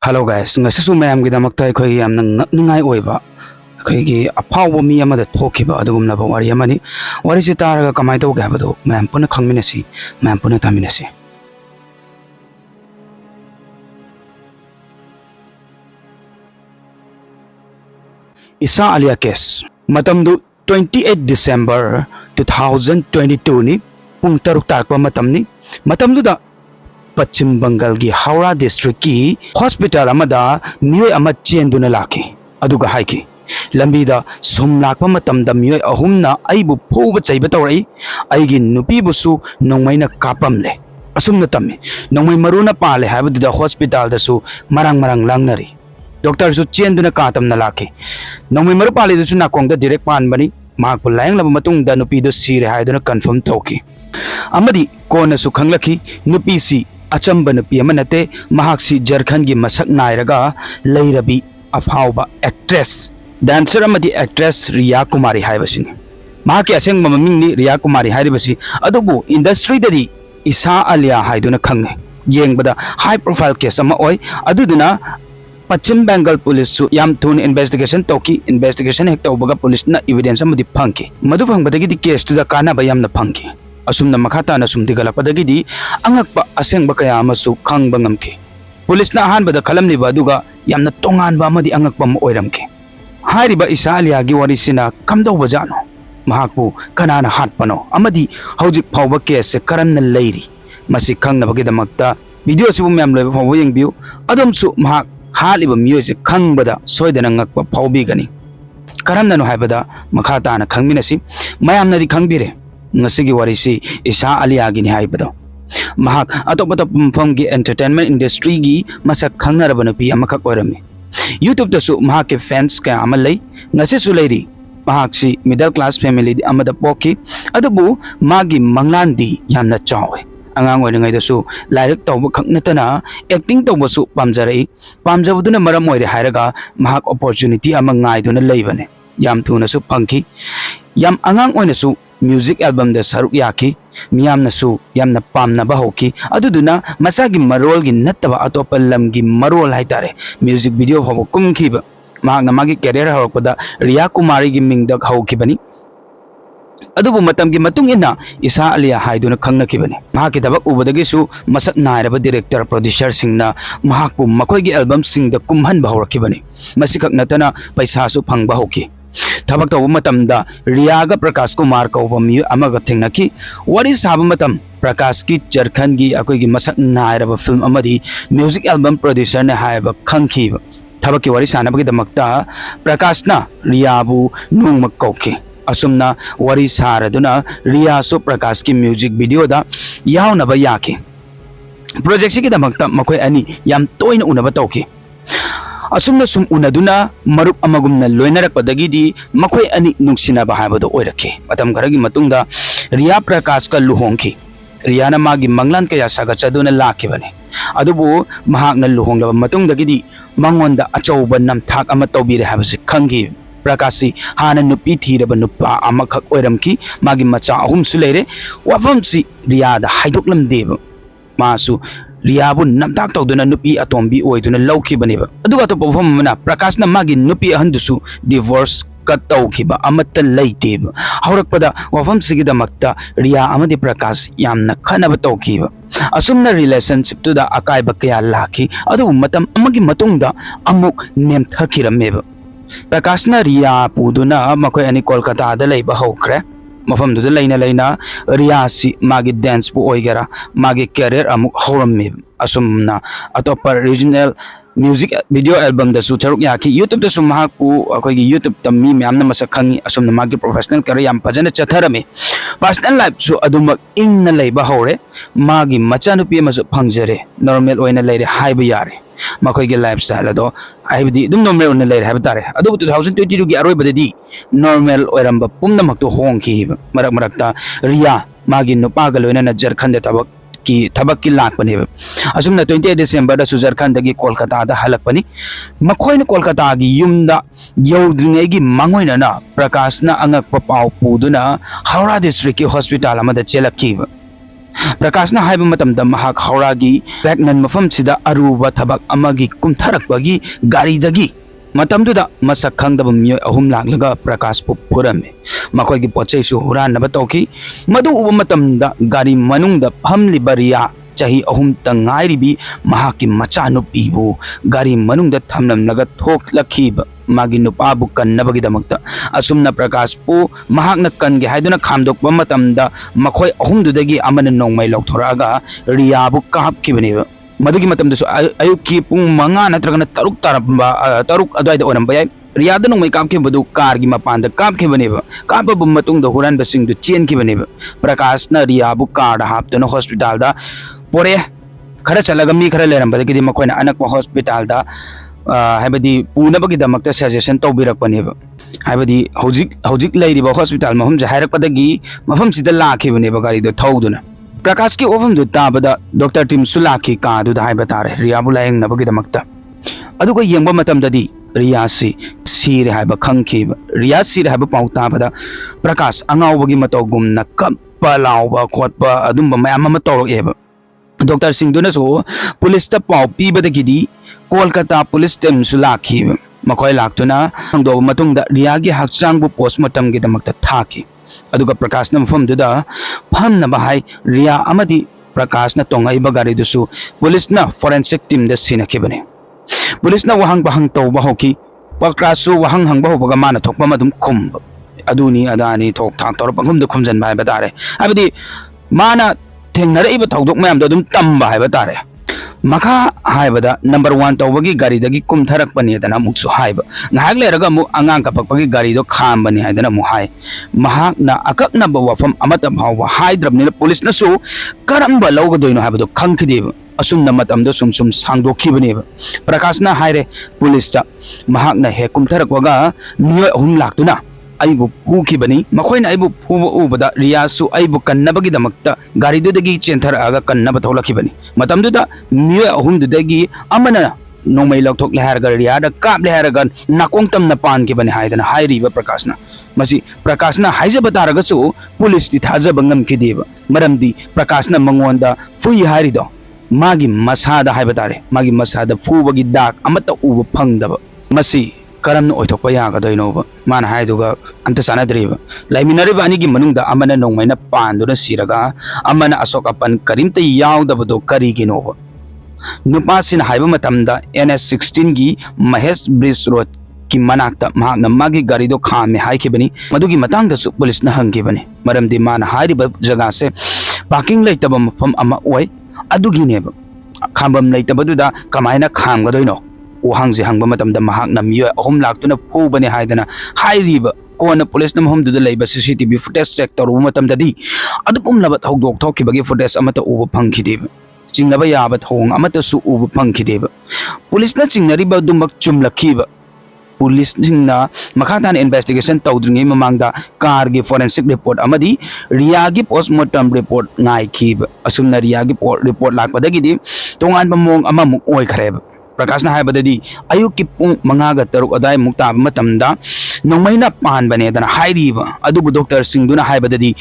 Hello guys, ngasisu mayam gidamakta akhoi yamna ngakningai oiba akhoi aphawba mi amada thokhiba adugumna ba wari amani wari si taraga kamai tawge habadu mayam puna khangminasi mayam puna taminasi. Isa Alia case matamdu 28 December 2022 ni pung taruk takpa matamdu da Pachim Bengal gi Howrah district ki hospital amada miyoi ama chenduna laki aduga haiki lambida sum lakpa matamda miyoi ahumna aibu phoba chaiba tawrai aigi nupi busu nongmaina kapamle asumna tammi nongmai maruna pale habida hospital da su marang langnari doctor su chenduna katamna laki nongmai maru pale du su nakongda direct pan bani mak pulayang laba matungda nupi do sire haiduna confirm tawki amadi kona su khanglaki nupi si achamba nupi ama nate mahaksi Jharkhand gi masak nairaga leirabi afhauba actress dancer amadi actress Riya Kumari haibasini mahaki aseng maming ni Riya Kumari haibasi adubu industry dadi Isa Alia haiduna khange yengbada high profile case ama oi aduduna Pachim Bengal police su yam thun investigation toki investigation hek tawbaga police na evidence amadi phangki madu phangbadagi di case tu da kana bayam na phangki asumna makhata na sum digalakpadagi di angakpa asengba kaya amasu khangba ngamki police na ahanbada khalamliba aduga yamna tonganba amadi angakpa ma oiramki hairiba Isa Alia gi warisina kamdawba jano mahakpu kanana hatpano amadi hojik phawba case se karanna leiri masi khangnabagi damakta video sibu myam loiba phawba yengbiu adamsu mahak haliba miyoi khangbada soidana ngakpa phawbigani karanna no haibada makhata na khangminasi mayamna di khangbire ngasigi warisi Isa Alia gi ni haibado mahak atopata pumpham gi entertainment industry gi masak khangnaraba nupi amakak oirami YouTube da su mahak ke fans ka amalai ngasi su leiri mahak si middle class family di amada poki adubu magi manglandi yamna chawe angang oiringai da su lairik tawba khaknatana acting tawba su pamjarai pamjabuduna maram oire hairaga mahak opportunity ama ngai duna leibane yam thuna su phangki yam angang oina su music album da saruk yaki miyamna su yamna pamna bahoki aduduna masagi marol gi nattaba atopa lam gi marol haitare music video phaw kumkhiba mahakna magi career hawakpada Riya Kumari gi mingdak hawkibani adubu matam gi matung ina Isa Alia haiduna khangnakibani mahaki tabak ubadagi su masak nairaba director producer singna mahakpu makoi gi album singda kumhan bahawrakibani masikak natana paisa su phangba hoki tabak tawba matamda Riya ga Prakash Kumar kauba mi amaga thengnaki wari saba matam Prakash ki Jharkhand gi akoi gi masak nairaba film amadi music album producer ne haiba khangkhiba tabak ki wari sanabagi damakta Prakash na Riya bu nungmak kauki asumna wari saraduna Riya su Prakash ki music video da yawnaba yaki project si ki damakta makoi ani yam toina unaba tawki asumna sum unaduna marup amagumna loinarakpadagi di makoi ani nungsinaba haibado oirake matam kharagi matungda Riya Prakash ka luhongki Riya na magi manglan kaya sagachaduna lakibani adubu mahakna luhonglaba matungdagi di mangonda achauba namthak ama tawbire habasi khanggi Prakashi hana nupi thiraba nupa amakhak oiramki magi macha ahum su leire wafam si Riya da haidoklamdeba masu Riya bu namtak tawduna nupi atombi oiduna lawkhibaniba aduga to pofam mana Prakash na magi nupi ahandusu divorce ka tawkhiba amata leiteba haurakpada wafam sigida makta Riya amadi Prakash yamna khanaba tawkhiba asumna relationship tu da akaiba kaya laki adu matam amagi matungda amuk nemthakirameba Prakash na Riya puduna makoi ani Kolkata da leiba hokre mafam du leina Riya si magi dance pu oigera magi career amuk horamme asumna atopa regional music video album da su charuk yaki YouTube da su mahak pu akoi gi YouTube tammi myamna masakhangi asumna magi professional career yam pajana chatharame personal life su aduma ingna leiba hore magi machanupi masu phangjare normal oina leire haiba yare makoi gi lifestyle ado aibdi dum normal on leire haiba tare adu 2022 gi aroi badadi normal oiramba pumna makto hongki marakta Riya magi nupa ga loina na Jharkhand da tabak ki lakpani asumna 28 December da su Jharkhand da gi Kolkata da halakpani makoi na Kolkata gi yumda yawdringai gi mangoina na Prakash na angak pa pau puduna Howrah district ki hospital amada chelakki प्रकाशना हाइबा मतमदा महाक हौरागी बैगनन मफमसिदा अरुबा थबक अमगी कुमथरकबगी गारीदगी मतमदुदा मसक खंगदब मियोय अहुम लागलगा प्रकाश पु पुरमे मखोयगी पोचैसु हुरानबा तौखी मदु उब मतमदा गारी मनुंगदा फमलिबा रिया चाही अहुम तंगाइरिबी महाकी मचानुपीबु गारी मनुंगदा थमलमलगा थोक्लखीबा मागी नुपाबु कन्नबगिदमक्ता असुमना प्रकाश पु महाकना कनगे हाइदुना खामदोकबा मतमदा मखोय अहुमदुदगी अमन नोंमै लौथोरागा रियाबु कापखिबनेबा मदुगी मतमदसु अयुकी पुंग मंगा नत्रगना तरुक तारपबा तरुक अदवाइदा ओरमबा याय रियादा नोंमै कापखिबदु कारगी मपानदा कापखिबनेबा कापबु मतुंगदा हुरानबसिंगदु चेनखिबनेबा प्रकाशना रियाबु कार हापतुना हॉस्पिटलदा पोरे खरा चलगा मी खरा लेरमबदगी मखोयना अनक हॉस्पिटलदा हाइबदी पुनबगिदमक्ता सजेशन तौबिरकपनेबा हाइबदी हौजिक लैरिबा हॉस्पिटल महम हाइरकपदगी मफमसिदा लाखिबनेबा गारीदो थौदुना प्रकाश की ओफमदु ताबदा डॉक्टर टीम सुलाखी कादुदा हाइबा तारे रियाबु लायंगनबगिदमक्ता अदुगा येंबा मतमददी रियासी सीरे हाइबा खंखिबा रिया सीरे हाइबा पाउ ताबदा प्रकाश अंगावबगी मतौगुमना कप्पा लावबा खोटपा अदुंबा मयाम अमा तौरकेबा डॉक्टर सिंगदुनसु पुलिस ता पाउ पीबदगिदी कोलकाता पुलिस टीम सुलाखिबा मखोय लाक्तुना अंगदोबा मतुंगदा रियागी हक्चांगबु पोस्टमार्टमगिदमक्ता थाखि अदुगा प्रकाशना मफमदुदा फमनबा हाय रिया अमदी प्रकाशना तोंगाइबा गारीदुसु पुलिसना फोरेंसिक टीम दा सिनखिबने पुलिसना वहांग बहांग तौबा होकी प्रकाशसु वहांग हंगबा होबगा माना थोकबा मदुम खुम अदुनी अदानी थोक थाक तौर पंगुम द खुमजन बाय बतारे हाबदी माना थेंगनरइबा थौदोक मयाम दो दुम तंबा हाय बतारे मखा हाइबदा नंबर 1 तौबगी गारीदगी कुमथरकपनेदना मुक्सु हाइबा नाहक लेरगा मु अंगांग कपकपगी गारीदो खामबनी हाइदना मु हाय महाकना अककनबा वफम अमता भाव हाइद्रबने पुलिसनसु करंबा लौगदोइनो हाइबदो खंखिदेबा असुमना मतमदो सुम सांगदोखिबनेबा प्रकाशना हाइरे पुलिसता महाकना हे कुमथरकवगा नियोय अहुम लाक्तुना अइबु फुखिबनी मखोयना अइबु फुबा उबदा रियासु अइबु कन्नबगिदमक्ता गारीदुदगी चेंथरआगा कन्नबा थौलखिबनी मतमदुदा मियोय अहुमदुदगी अमना नोंमै लौथोकले हारगा रियादा कापले हारगा नाकोंग तमना पानखिबनी हाइदना हाइरिबा प्रकाशना मसी प्रकाशना हाइजबा तारगसु पुलिसति थाजबा ngamखिदेबा मरमदी प्रकाशना मंगोंदा फुई हारिदो मागी मसादा हाइबा तारे मागी मसादा फुबगी दाग अमता उबा फंगदबा मसी करम ओइथोकपा यागदोइनोबा माना हाइदुगा अंत सानद्रीबा लाइमिनरिबा अनिगी मनुंगदा अमना नोंमैना पांदुना सिरगा अमना अशोकपन करिमता यावदबदो करिगिनोबा नुपासिन हाइबा मतमदा NS16 गी महेश ब्रिज रोड की मनाक्ता महाकना मागी गारीदो खामे हाइखिबनी मदुगी मतंगदसु पुलिसना हंगिबनी मरमदी माना हाइरिबा जगह से पार्किंग लैतबा मफम अमा ओय अदुगिनेबा खामबम लैतबदुदा कमायना खामगदोइनो वहांजे हंगबा मतमदा महाकना मियोय अहुम लाक्तुना फुबने हाइदना हाइरिबा कोना पुलिसना महमदुदा लैबा CCTV फुटेज चेक तौरुबा मतमददी अदुकुमलबा थौदोक थौखिबगी फुटेज अमता उबा फंखिदेबा चिंगनबा याबा थोंग अमतासु उबा फंखिदेबा पुलिसना चिंगनरिबा दुमक चुमलखिबा पुलिसना मखाताना इन्वेस्टिगेशन तौद्रिङै ममांगदा कारगी फोरेंसिक रिपोर्ट अमदी रियागी पोस्टमार्टम रिपोर्ट नाइखिबा असुमना रियागी रिपोर्ट लाकपदगिदी तोंगानबा मोंग अमामुक ओइखरेबा प्रकाशना हाइबददी अयुकी पुंग मंगागा तरुक अदाय मुक्ताबा मतमदा नोंमैना पानबनेदना हाइरिबा अदुबु डॉक्टर सिंगदुना हाइबददी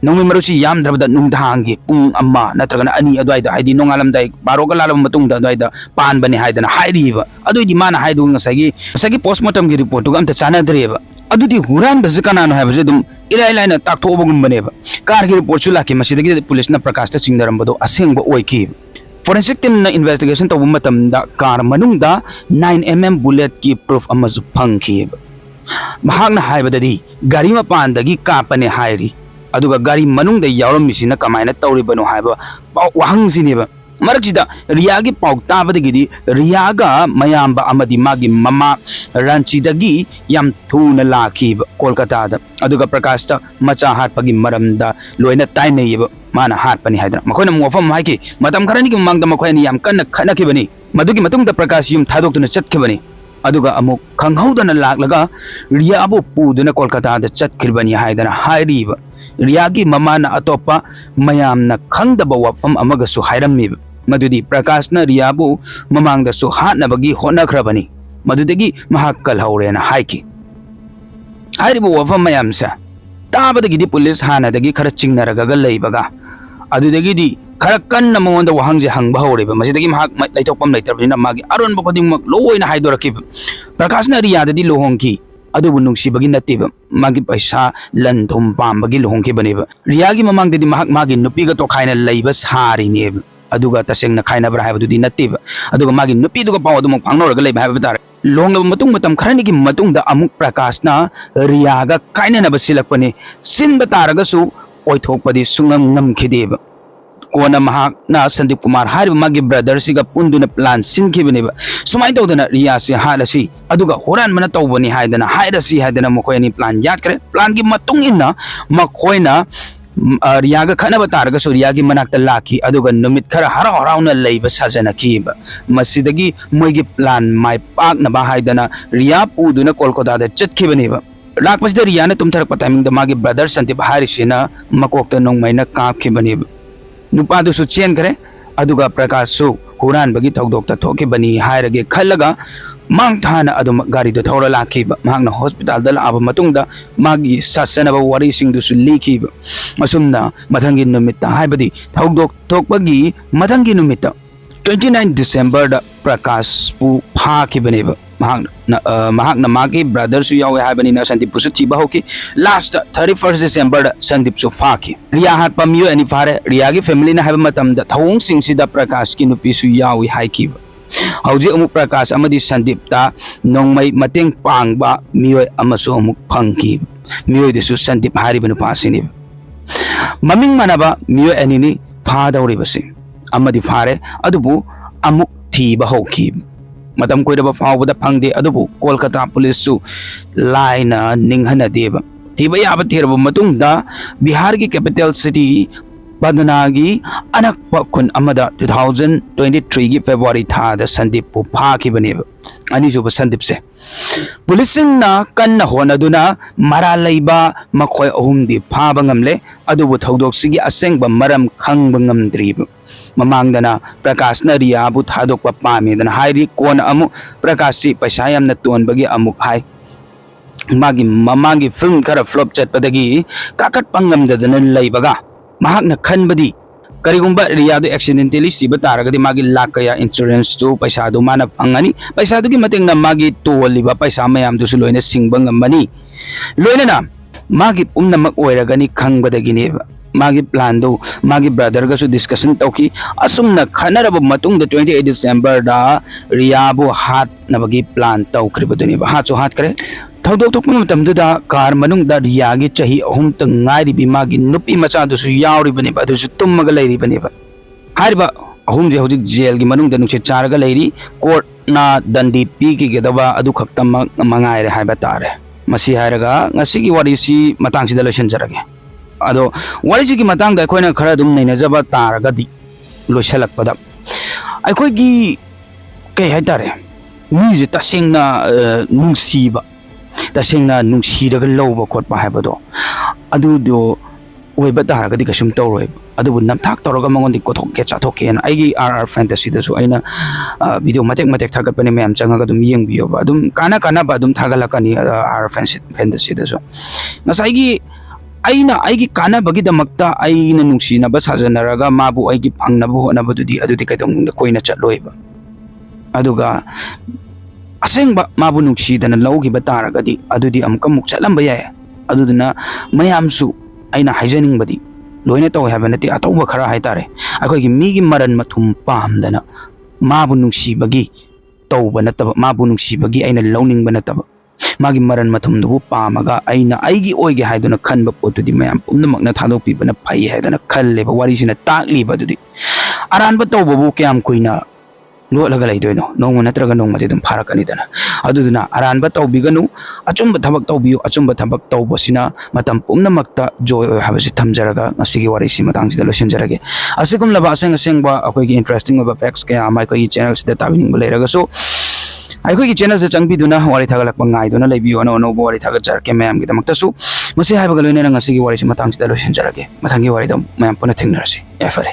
नोंमै मरुची यामद्रबदा नुंगधांगी पुंग अम्मा नत्रगना अनि अद्वाइदा हाइदी नोंगालमदाय बारोगा लालबा मतुंगदा अद्वाइदा पानबने हाइदना हाइरिबा अदुइदी माना हाइदु ngसागी पोस्टमार्टम गी रिपोर्ट तुगा अमता चानाद्रेबा अदुदी हुरानबजे कनानो हाइबजे दुम इराय लाइना ताकथोबगुमबनेबा कारगी रिपोर्ट सु लाखि मसिदगी पुलिसना प्रकाशता चिंगदरमबदो असेंगबा ओइखि फोरेंसिक टीम ना इन्वेस्टिगेशन तब मतमदा कार मनुंगदा 9mm बुलेट की प्रूफ अमजु फंखिबा महाकना हाइबददी गाड़ी मपानदगी कापने हाइरी अदुगा गाड़ी मनुंगदा यावरमिसिना कमायना तौरिबनो हाइबा वहंसिनेबा मरकसिदा रियागी पाउ ताबदगिदी रियागा मयाम्बा अमदी मागी ममा रांचीदगी याम थूना लाखिबा कोलकातादा अदुगा प्रकाशता मचा हाटपगी मरमदा लोइना ताइनेयबा माना हाटपनी हाइदना मखोयना मोफम हाइकी मतम खरनी की ममांगदा मखोयनी याम कन्ना खनखिबनी मदुगी मतुंगदा प्रकाश युम थादोक्तुना चटखिबनी अदुगा अमुक खंगहौदना लाक्लगा रियाबु पुदुना कोलकातादा चटखिबनी हाइदना हाइरिबा रियागी ममाना अतोपा मयामना खंगदबा वफम अमगसु हाइरम्मीबा मदुदी प्रकाशना रियाबु ममांगदसु हाटनबगी होनखरबनी मदुदगी महाक कलहौरेना हाइकी हाइरिबा वफम मयामसा ताबदगिदी पुलिस हानादगी खरा चिंगनरगा लैबगा ꯑꯗꯨꯗꯒꯤꯗꯤ खर कन्न मंगोंद वहांजे हंगबा हौरेबा मसिदगी महाक लैथोकपम लैतरबनिना मागी अरोनबा खोदिंगमक लोयना हाइदोरकिब प्रकाशना रियाददी लोहोंकी अदुबु नुंगसिबगी नत्तेबा मागी पैसा लन थुम पामबगी लोहोंखिबनेबा रियागी ममांगददी महाक मागी नुपीगा तोखाइना लैबा सारिनेबा अदुगा तसेंगना खाइनाब्रा हाइबदुदी नत्तेबा अदुगा मागी नुपीदुगा पाव अदुमक फांगनोरगा लैबा हाइबा तारे लोंगलबा मतुंग मतम खरनिगी मतुंगदा अमुक प्रकाशना रियागा काइनानबा सिलकपने सिनबा तारगसु ओइथोकपदी सुंगम नमखिदेबा कोना महाकना संदीप कुमार हारिबा मागी ब्रदर सिगा पुंदुना प्लान सिनखिबनेबा सुमाइ तौदना रिया से हालसी अदुगा होरान मना तौबनी हाइदना हाइरसी हाइदना मखोयनी प्लान यादखरे प्लान की मतुंग इन्ना मखोयना रियागा खनबा तारगसु रियागी मनाक्ता लाखी अदुगा नुमित खरा हराव हरावना लैबा साजनखिबा मसिदगी मोइगी प्लान माइ पाकनबा हाइदना रिया पुदुना कोलकातादा चटखिबनेबा लाकपसिदा रियाना तुमथरकपा टाइमिंगदा मागी ब्रदर संदीप हारिसिना मकोकता नोंगमाइना कापखिबनेबा नुपादुसु चेनखरे अदुगा प्रकाशसु हुरानबगी थौदोकता थोखिबनी हाइरगे खल्लगा मांगथाना अदुम गारीदो थौरा लाखिबा मांगना हॉस्पिटल लाबा मतुंगदा मागी सासनबा वारिसिंगदुसु लिखिबा असुमना मथंगी नुमित्ता हाइबदी थौदोक थोकपगी मथंगी नुमित्ता 29 डिसेंबर दा प्रकाश पु फाखिबनेबा महाकना मागी ब्रदर सु यावे हाइबनीना संदीप पुसु थिबा होकी लास्ट 31 डिसेंबर दा संदीप सु फाखि रिया हात पमियो एनी फारे रिया की फैमिली ना हाइबा मतमदा थौंग सिंगसिदा प्रकाश की नुपी सु यावे हाइकिबा हौजे अमुक प्रकाश अमदी संदीप ता नोंगमै मतेंग पांगबा मियोय अमसु अमुक फंगकी मियोय दिसु संदीप हारिबा नुपासिनि ममिंग मानबा मियोय एनिनी फादौरिबसे अमदी फारे अदुबु अमुक थीबा होकी मतम कोइरबा फावबदा फंगदे अदुबु कोलकाता पुलिस सु लाइना निंगहनदेबा थीबा याबा थेरबा मतुंगदा बिहार की कैपिटल सिटी पदनागी अनकपा खुन अमदा 2023 की फेब्रुआरी थादा संदीप पु फाखिबनेबा अनिजुबा संदीप से पुलिसिंगना कन्ना होनदुना मरा लैबा मखोय अहुमदी फाबा ngamle अदुबु थौदोकसिगी असेंगबा मरम खंगबा ngamद्रिबा ममांगदना प्रकाशना रियाबु थादोकपा पामेदना हाइरि कोन अमु प्रकाशसी पैसा यामना तोनबगी अमुक हाइ मागी ममांगी फिल्म खरा फ्लॉप चटपदगी काकट पंगमददना लैबगा महाकना खनबदी करिगुंबा रियादो एक्सीडेंटली सिबा तारगदी मागी लाख कया इंश्योरेंस तो पैसा दो माना फंगनी पैसा दुगी मतेंगना मागी तोलिबा पैसा मयाम दुसु लोइना सिंगबा ngambani लोइना मागी पुमनमक ओइरगनी खंगबदगिनेबा मागी प्लान दो मागी ब्रदर गसु डिस्कशन तौकी असुमना खनरब मतुंग 28 डिसेंबर दा रियाबु हात नबगी प्लान तौखरिबदुनेबा हाचो हात करे थौदोक थोकपा मतमदुदा कार मनुंगदा रियागी चही अहुम तंग ngairibi magi nupi macha dusu yauribane ba dusu tummaga lairibane ba hariba ahum je hojik jail gi manungda nungse charaga lairi court na dandi pi ki gedaba adu khaktam mangaire haiba tare masi hairaga ngasi gi warisi matang sida lotion jarage ado warisi gi matang da khoina khara dum naina jaba taraga di loisalak pada aikoi gi kai haitare ni je tasengna nungsiba तसेंगना नुंगसीरगा लौबा खोटपा हाइबदो अदुदो ओइबा तारगदी कसुम तौरोय अदुबु नमथाक तौरगा मंगोंदि कोथोके चाथोकेन आइगी आरआर फैंटेसी दसु आइना वीडियो मतेक मतेक थागतपने मैम चंगागा दुम येंगबियोबा अदुम काना काना बा दुम थागलकनी आरआर फैंटेसी दसु नसाइगी आइना आइगी काना बगी दमक्ता आइना नुंगसीनबा साजनरगा माबु आइगी फंगनबु होनबदुदी अदुदि कैदोंदा कोइना चटलोइबा अदुगा असेंबा माबु नुंगसीदना लौगिबा तारगदी अदुदी अमका मुक चलंबा याय अदुदना मयामसु आइना हाइजनिंगबदी लोइना तौ हाबनति अतौबा खरा हाइतारे अखोइगी मीगी मरन मथुम पामदना माबु नुंगसीबगी तौबा नतबा माबु नुंगसीबगी आइना लौनिंगबा नतबा मागी मरन मथुमदुबु पामगा आइना आइगी ओइगे हाइदुना खनबा पोतुदी मयाम पुमनमकना थादोकपिबना फै हाइदना खल्लेबा वारिसिना ताकलिबा दुदी अरानबा तौबबु क्याम कुइना लोलगा लैदोइनो नोंग नत्रगा नोंगमदि दुम फारकनिदना अदुदुना अरानबा तौबिगनु अचुंबा थबक तौबियु अचुंबा थबक तौबसिना मतम पुमनमक्ता जोय हाबसि थमजरगा ngasiगी warisi matangsida losinjarage asikum laba aseng asengba akoigi interesting oba facts kaya amai ko channel sida tabining balairaga so aikoigi channel se changbiduna wari thagalakpa ngaiduna leibiyo no no wari thagajarke mayam gi damakta su masi haibaga loina ngasigi warisi matangsida losinjarage mathangi wari dam mayam puna thengnarasi efare